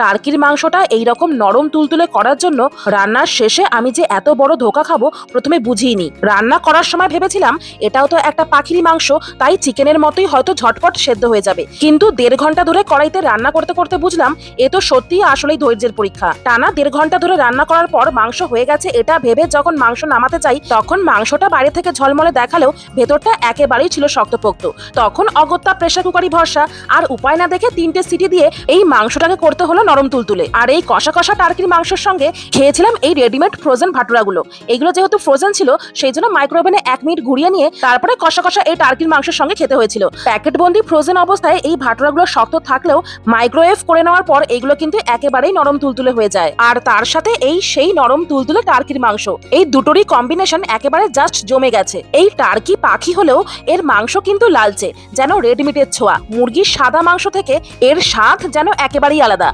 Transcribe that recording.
টার্কির মাংসটা এইরকম নরম তুলতুলে করার জন্য রান্নার শেষে আমি যে এত বড় ধোঁকা খাবো প্রথমে বুঝিনি। রান্না করার সময় ভেবেছিলাম এটাও তো একটা পাখির মাংস, তাই চিকেনের মতোই হয়তো ঝটপট সেদ্ধ হয়ে যাবে। কিন্তু 1.5 ঘন্টা ধরে কড়াইতে রান্না করতে করতে বুঝলাম এ তো সত্যিই আসলেই ধৈর্যের পরীক্ষা। টানা 1.5 ঘন্টা ধরে রান্না করার পর মাংস হয়ে গেছে এটা ভেবে যখন মাংস নামাতে চাই তখন মাংসটা বাইরে থেকে ঝলমলে দেখালেও ভেতরটা একেবারেই ছিল শক্তপোক্ত। তখন অগত্যা প্রেসার কুকারই ভরসা, আর উপায় না দেখে 3টে সিটি দিয়ে এই মাংসটাকে করতে হলো নরম তুলতুলে। আর এই কষা কষা টার্কির মাংসের সঙ্গে খেয়েছিলাম এই রেডিমেড ফ্রোজেন ভাটুরাগুলো। এগুলো যেহেতু ফ্রোজেন ছিল সেই জন্য মাইক্রোওভেনে 1 মিনিট ঘুরিয়ে নিয়ে তারপরে কষা কষা এই টার্কির মাংসের সঙ্গে খেতে হয়েছিল। প্যাকেটবন্দি ফ্রোজেন অবস্থায় এই ভাটুরাগুলো শক্ত থাকলেও মাইক্রোওয়েভ করে নেওয়ার পর এগুলো কিন্তু একেবারেই নরম তুলতুলে হয়ে যায়। আর তার সাথে সেই নরম তুলতুলে টার্কির মাংস, এই দুটোরই কম্বিনেশন একেবারে জাস্ট জমে গেছে। এই টার্কি পাখি হলেও এর মাংস কিন্তু লালচে, যেন রেডমিটের ছোঁয়া। মুরগির সাদা মাংস থেকে এর স্বাদ যেন একেবারেই আলাদা।